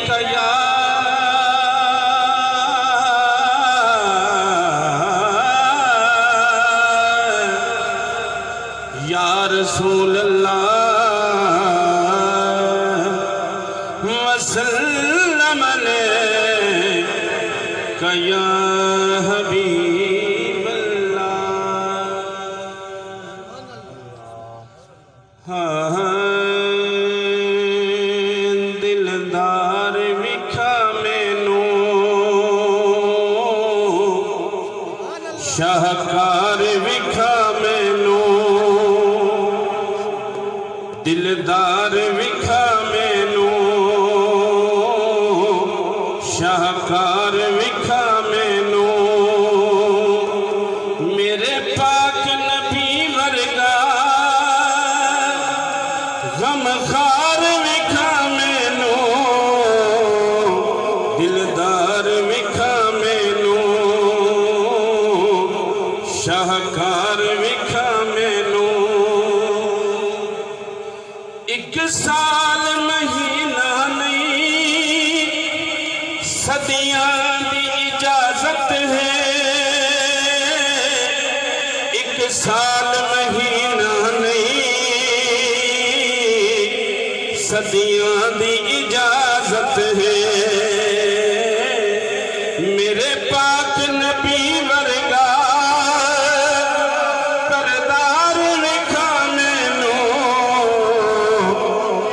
कया या रसूल अल्लाह वसल्लम अलैका या हबीब अल्लाह। दिलदार विखा मैनू शाहकार विखा मैनू दिलदार विखा मैनू शाहकार विखा मैनू मेरे पाक नबी वर्गा गमखार विखा मैनू दिलदार विखा मैनू शाहकार विखा मैनू। एक साल महीना नहीं सदियां दी इजाजत है। एक साल महीना नहीं सदियां दी इजाजत है। मेरे पाक नबी वर्गा करदार विखा मैनू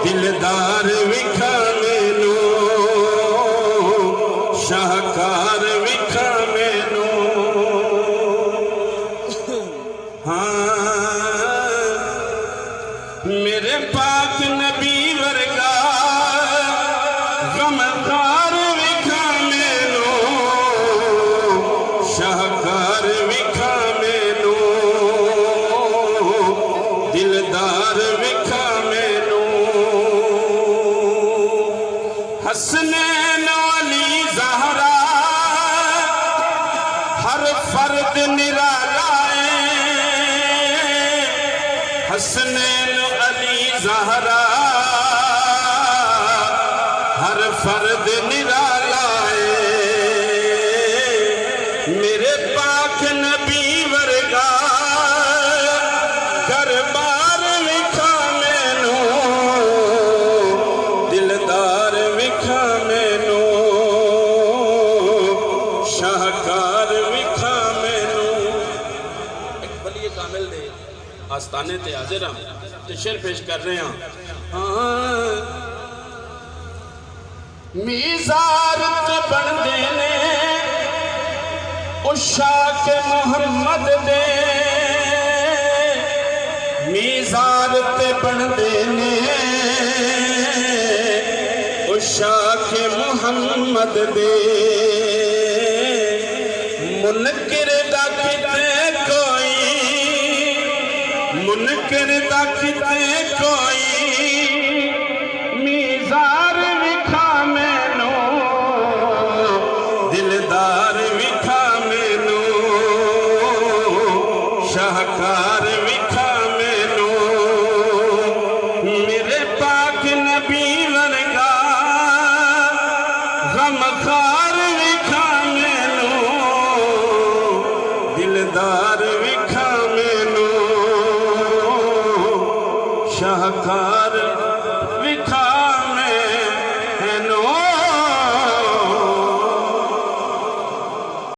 दिलदार विखा मैनू शाहकार विखा मैनू। हाँ मेरे पाक नबी वर्गा गमखार विखा मैनू शाहकार विखा मैनू दिलदार विखा मैनू। हसनैन अली ज़हरा हर फर्द निराला है। हसनैन अली ज़हरा हर फर्द निराला है। मेरे पाक नबी वर्गा दरबार विखा मैनू दिलदार विखा मैनू शाहकार विखा मैनू। एक वली कामिल दे आस्ताने ते हाजिर हां ते शेर पेश कर रहे हैं। मीज़ार ते बनदे ने उशाक मुहम्मद दे। मीज़ार ते बनदे ने उशाक मुहम्मद दे। मुनकिर दा किते कोई मुनकिर दा किते कोई मीज़ार विखा मैनू दिलदार विखा मैनू शाहकार विखा मैनू। मेरे पाक नबी वर्गा गमखार